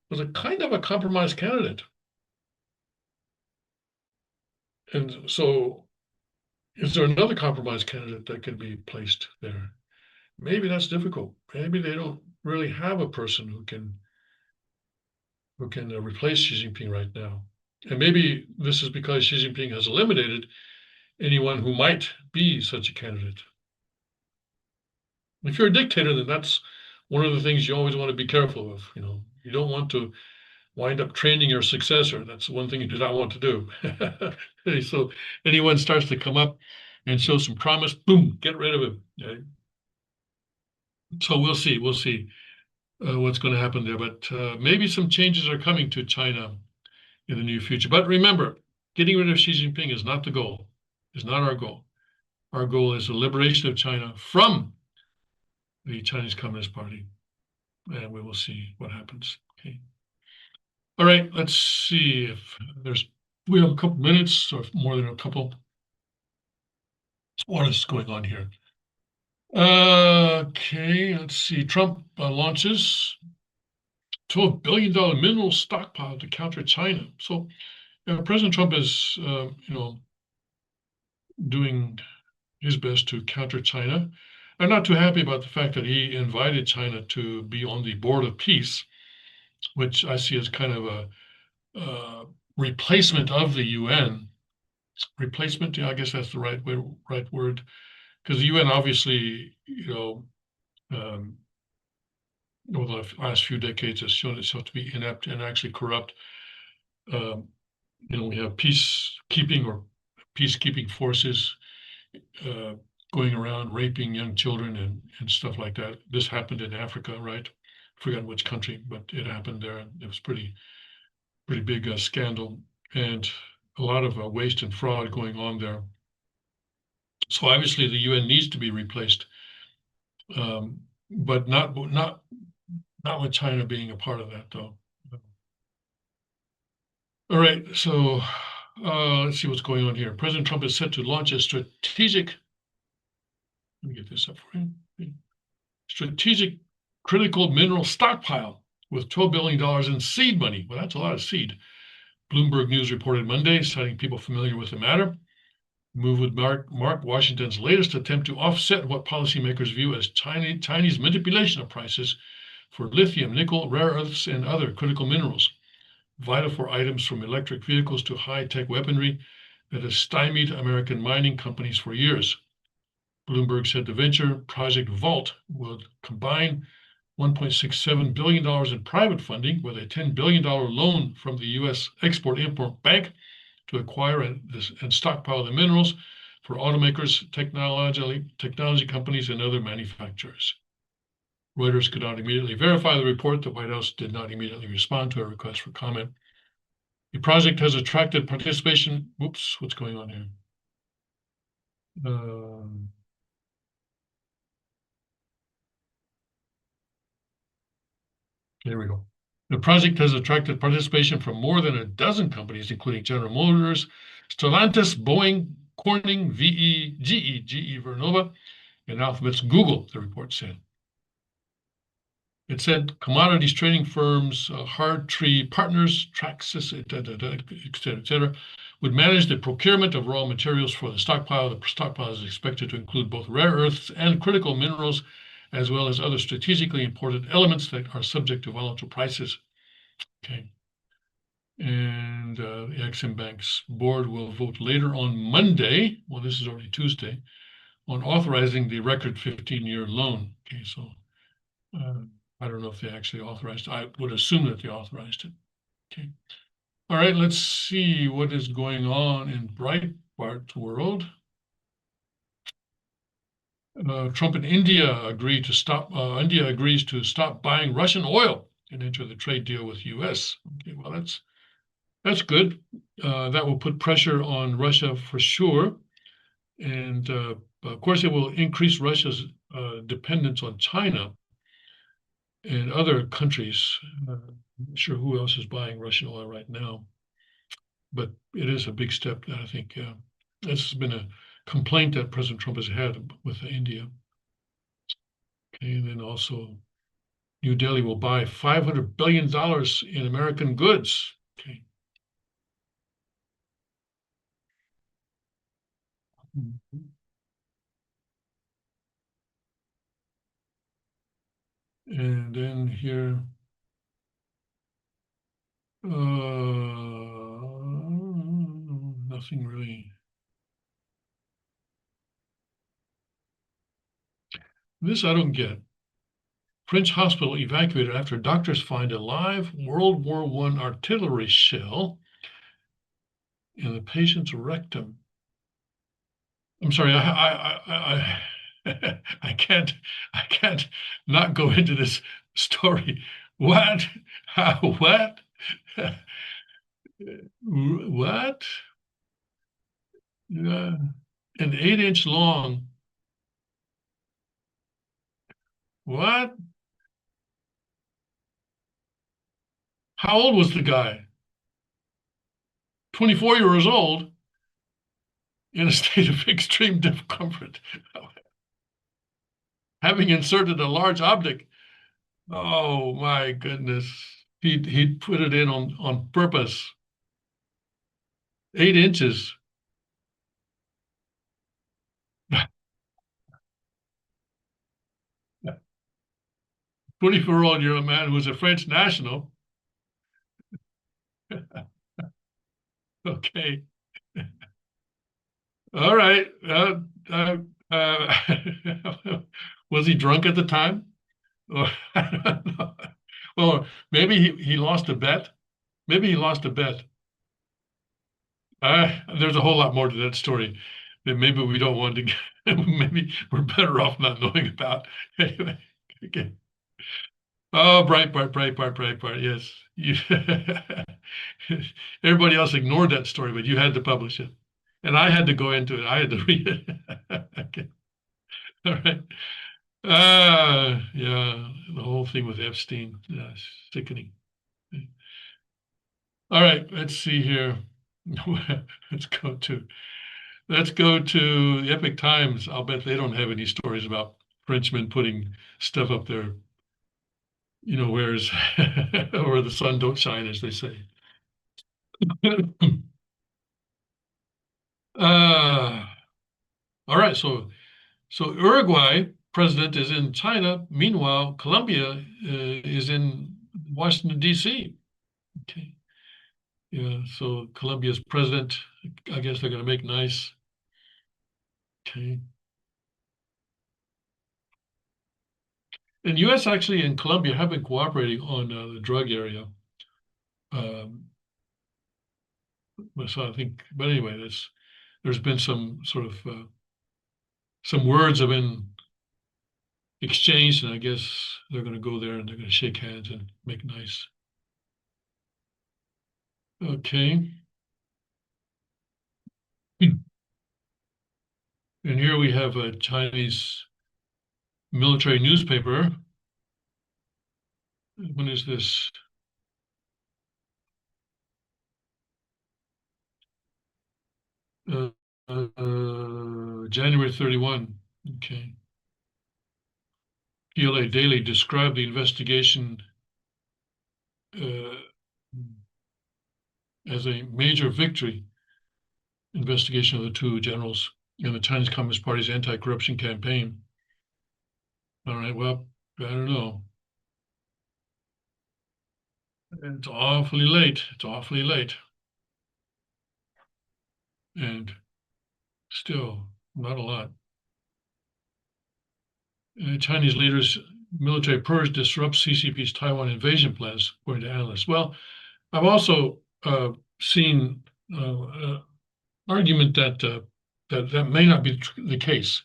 was a kind of a compromise candidate. And so is there another compromise candidate that could be placed there? Maybe that's difficult. Maybe they don't really have a person who can replace Xi Jinping right now. And maybe this is because Xi Jinping has eliminated anyone who might be such a candidate. If you're a dictator, then that's one of the things you always want to be careful of. You don't want to wind up training your successor. That's one thing you do not want to do. So anyone starts to come up and show some promise, boom, get rid of him. Okay? So we'll see. We'll see what's going to happen there. But maybe some changes are coming to China in the near future. But remember, getting rid of Xi Jinping is not the goal. Is not our goal. Our goal is the liberation of China from the Chinese Communist Party, and we will see what happens. Okay. All right. Let's see if we have a couple minutes or more than a couple. What is going on here? Okay. Let's see. Trump launches $12 billion mineral stockpile to counter China. So President Trump is, doing his best to counter China. I'm not too happy about the fact that he invited China to be on the Board of Peace, which I see as kind of a replacement of the UN. Replacement, yeah, I guess that's the right word, because the UN obviously, um, over the last few decades has shown itself to be inept and actually corrupt. We have peacekeeping forces going around raping young children and stuff like that. This happened in Africa, right? I forgot which country, but it happened there. It was pretty big scandal and a lot of waste and fraud going on there. So obviously the UN needs to be replaced, but not with China being a part of that, though. All right, so let's see what's going on here. President Trump is set to launch a strategic. Let me get this up for you. Strategic critical mineral stockpile with $12 billion in seed money. Well, that's a lot of seed. Bloomberg News reported Monday, citing people familiar with the matter. The move would mark Washington's latest attempt to offset what policymakers view as Chinese manipulation of prices for lithium, nickel, rare earths, and other critical minerals, vital for items from electric vehicles to high-tech weaponry that has stymied American mining companies for years. Bloomberg said the venture Project Vault will combine $1.67 billion in private funding with a $10 billion loan from the U.S. Export-Import Bank to acquire and stockpile the minerals for automakers, technology companies, and other manufacturers. Reuters could not immediately verify the report. The White House did not immediately respond to a request for comment. The project has attracted participation. Whoops, what's going on here? There we go. The project has attracted participation from more than a dozen companies, including General Motors, Stellantis, Boeing, Corning, GE Vernova, and Alphabet's Google, the report said. It said commodities trading firms, Hard Tree Partners, Traxxas, et cetera, would manage the procurement of raw materials for the stockpile. The stockpile is expected to include both rare earths and critical minerals, as well as other strategically important elements that are subject to volatile prices. Okay. And the Exim Bank's board will vote later on Monday, well, this is already Tuesday, on authorizing the record 15-year loan. Okay, so I don't know if they actually authorized it. I would assume that they authorized it. Okay. All right, let's see what is going on in Breitbart's world. Trump and India agrees to stop buying Russian oil and enter the trade deal with U.S. Okay, well, that's good. That will put pressure on Russia for sure. And of course, it will increase Russia's dependence on China and other countries. I'm not sure who else is buying Russian oil right now, but it is a big step that I think this has been a complaint that President Trump has had with India. Okay, and then also New Delhi will buy $500 billion in American goods. Okay. And then here, nothing really. This I don't get. French hospital evacuated after doctors find a live World War I artillery shell in the patient's rectum. I'm sorry, I can't not go into this story. What? How? What? What? An 8-inch long. What? How old was the guy? 24 years old in a state of extreme discomfort, having inserted a large object. Oh my goodness. He'd put it in on purpose. 8 inches. 24-year-old young man who was a French national. Okay. All right. Uh, was he drunk at the time? Or, I don't know. Or maybe he lost a bet. Maybe he lost a bet. There's a whole lot more to that story that maybe we don't want to get. Maybe we're better off not knowing about. Anyway, okay. Oh, Breitbart. Yes. You, everybody else ignored that story, but you had to publish it. And I had to go into it. I had to read it. Okay. All right. Yeah, the whole thing with Epstein. Yeah, sickening. All right, let's see here. Let's go to the Epic Times. I'll bet they don't have any stories about Frenchmen putting stuff up there, where's where the sun don't shine, as they say. uh, all right, so Uruguay president is in China. Meanwhile, Colombia is in Washington, D.C. Okay. Yeah, so Colombia's president, I guess they're going to make nice. Okay. And U.S. actually and Colombia have been cooperating on the drug area. Um, so I think, but anyway, there's been some sort of some words have been exchanged, and I guess they're going to go there and they're going to shake hands and make nice. Okay. And here we have a Chinese military newspaper. When is this? January 31. Okay. PLA Daily described the investigation uh, as a major victory. Investigation of the two generals in the Chinese Communist Party's anti-corruption campaign. All right, well, I don't know. It's awfully late. It's awfully late. And still, not a lot. Chinese leaders' military purge disrupts CCP's Taiwan invasion plans, according to analysts. Well, I've also seen argument that may not be the case.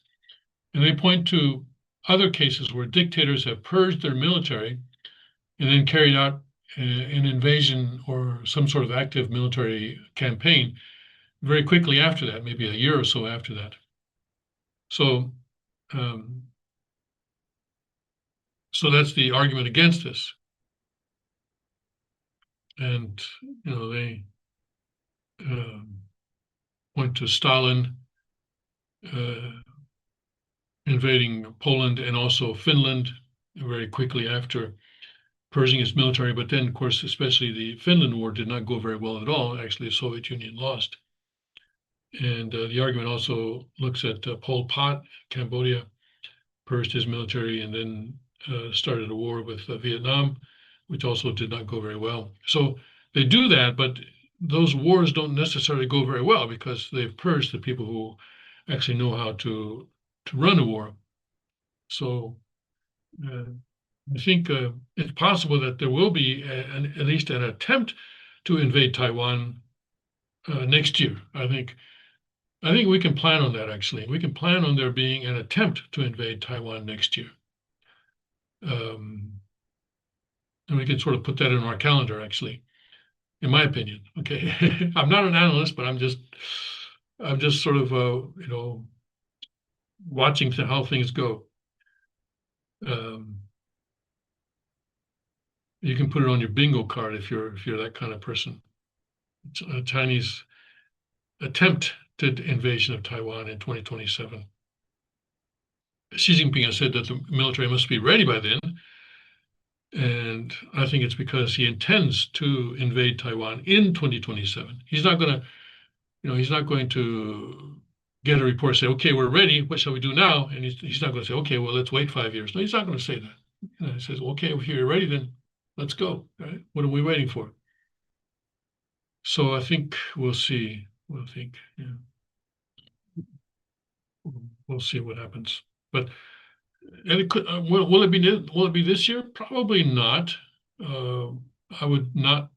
And they point to other cases where dictators have purged their military and then carried out an invasion or some sort of active military campaign very quickly after that, maybe a year or so after that. So, um, so that's the argument against this. And they went to Stalin uh, invading Poland and also Finland very quickly after purging its military. But then, of course, especially the Finland War did not go very well at all. Actually, the Soviet Union lost. And the argument also looks at Pol Pot, Cambodia, purged his military and then started a war with Vietnam, which also did not go very well. So they do that, but those wars don't necessarily go very well because they've purged the people who actually know how to run a war. So uh, I think it's possible that there will be at least an attempt to invade Taiwan next year. I think we can plan on that, actually. We can plan on there being an attempt to invade Taiwan next year. Um, and we can sort of put that in our calendar, actually, in my opinion. Okay. I'm not an analyst, but I'm just sort of, watching how things go. Um, you can put it on your bingo card if you're that kind of person. It's a Chinese attempt to invasion of Taiwan in 2027. Xi Jinping has said that the military must be ready by then. And I think it's because he intends to invade Taiwan in 2027. He's not going to get a report and say, okay, we're ready. What shall we do now? And he's not going to say, okay, well, let's wait 5 years. No, he's not going to say that. He says, okay, if you're ready, then let's go. Right? What are we waiting for? So I think we'll see. Yeah, we'll see what happens. But and it could, will it be this year? Probably not. Uh, I would not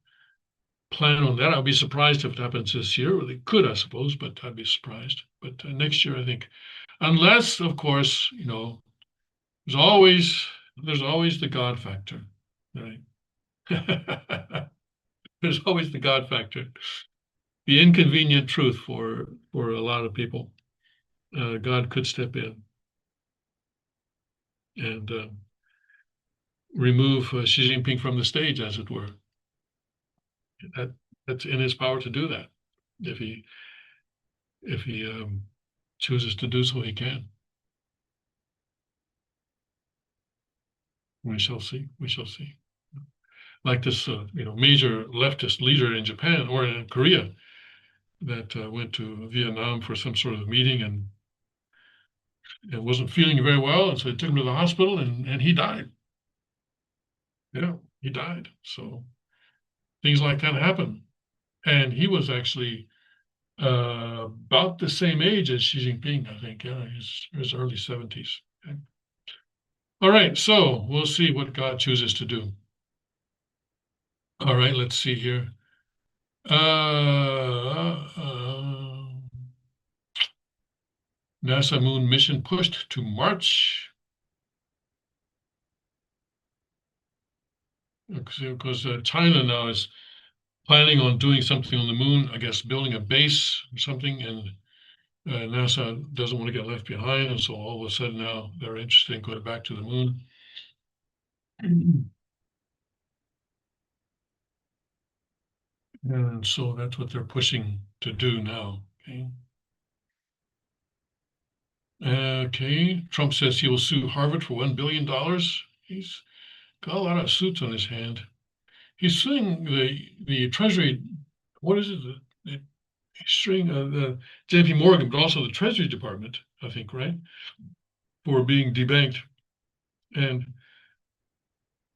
plan on that. I'd be surprised if it happens this year. Well, it could, I suppose, but I'd be surprised. But next year, I think, unless, of course, there's always there's always the God factor, right? There's always the God factor, the inconvenient truth for a lot of people. God could step in and remove Xi Jinping from the stage, as it were. That that's in his power to do that. If he chooses to do so, he can. We shall see. We shall see. Like this, major leftist leader in Japan or in Korea that went to Vietnam for some sort of meeting and wasn't feeling very well, and so they took him to the hospital, and he died. Yeah, he died. So things like that happen. And he was actually about the same age as Xi Jinping, I think. Yeah, his early 70s. Okay. All right, so we'll see what God chooses to do. All right, let's see here. NASA moon mission pushed to March. Because China now is planning on doing something on the moon, I guess building a base or something, and NASA doesn't want to get left behind. And so all of a sudden now they're interested in going back to the moon. And so that's what they're pushing to do now. Okay. Okay. Trump says he will sue Harvard for $1 billion. He's got a lot of suits on his hand. He's suing the Treasury. What is it? He's suing the J.P. Morgan, but also the Treasury Department, I think, right, for being debanked. And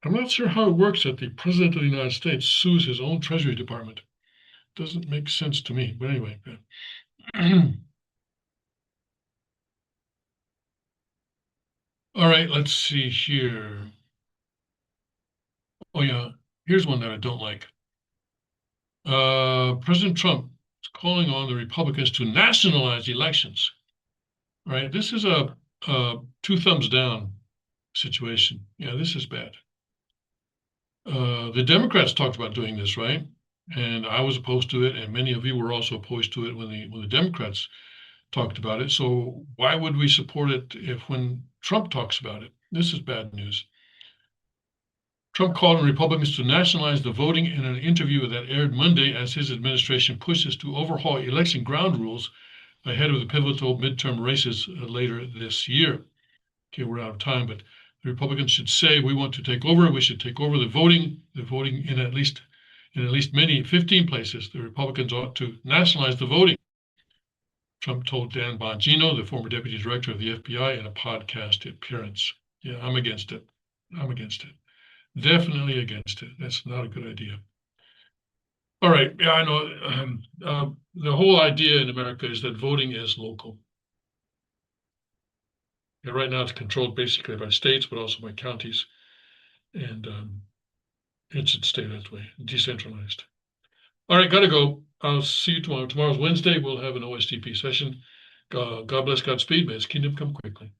I'm not sure how it works that the President of the United States sues his own Treasury Department. Doesn't make sense to me. But anyway. All right, let's see here. Oh, yeah, here's one that I don't like. President Trump is calling on the Republicans to nationalize elections. All right, this is a two thumbs down situation. Yeah, this is bad. The Democrats talked about doing this, right? And I was opposed to it, and many of you were also opposed to it when the Democrats talked about it. So why would we support it if when Trump talks about it? This is bad news. Trump called on Republicans to nationalize the voting in an interview that aired Monday as his administration pushes to overhaul election ground rules ahead of the pivotal midterm races later this year. Okay, we're out of time, but the Republicans should say we want to take over. We should take over the voting in at least 15 places. The Republicans ought to nationalize the voting. Trump told Dan Bongino, the former deputy director of the FBI, in a podcast appearance. Yeah, I'm against it. I'm against it. Definitely against it. That's not a good idea. All right. Yeah, I know. The whole idea in America is that voting is local. Yeah, right now, it's controlled basically by states, but also by counties, and it should stay that way, decentralized. All right, gotta go. I'll see you tomorrow. Tomorrow's Wednesday. We'll have an OSTP session. God bless, Godspeed. May His kingdom come quickly.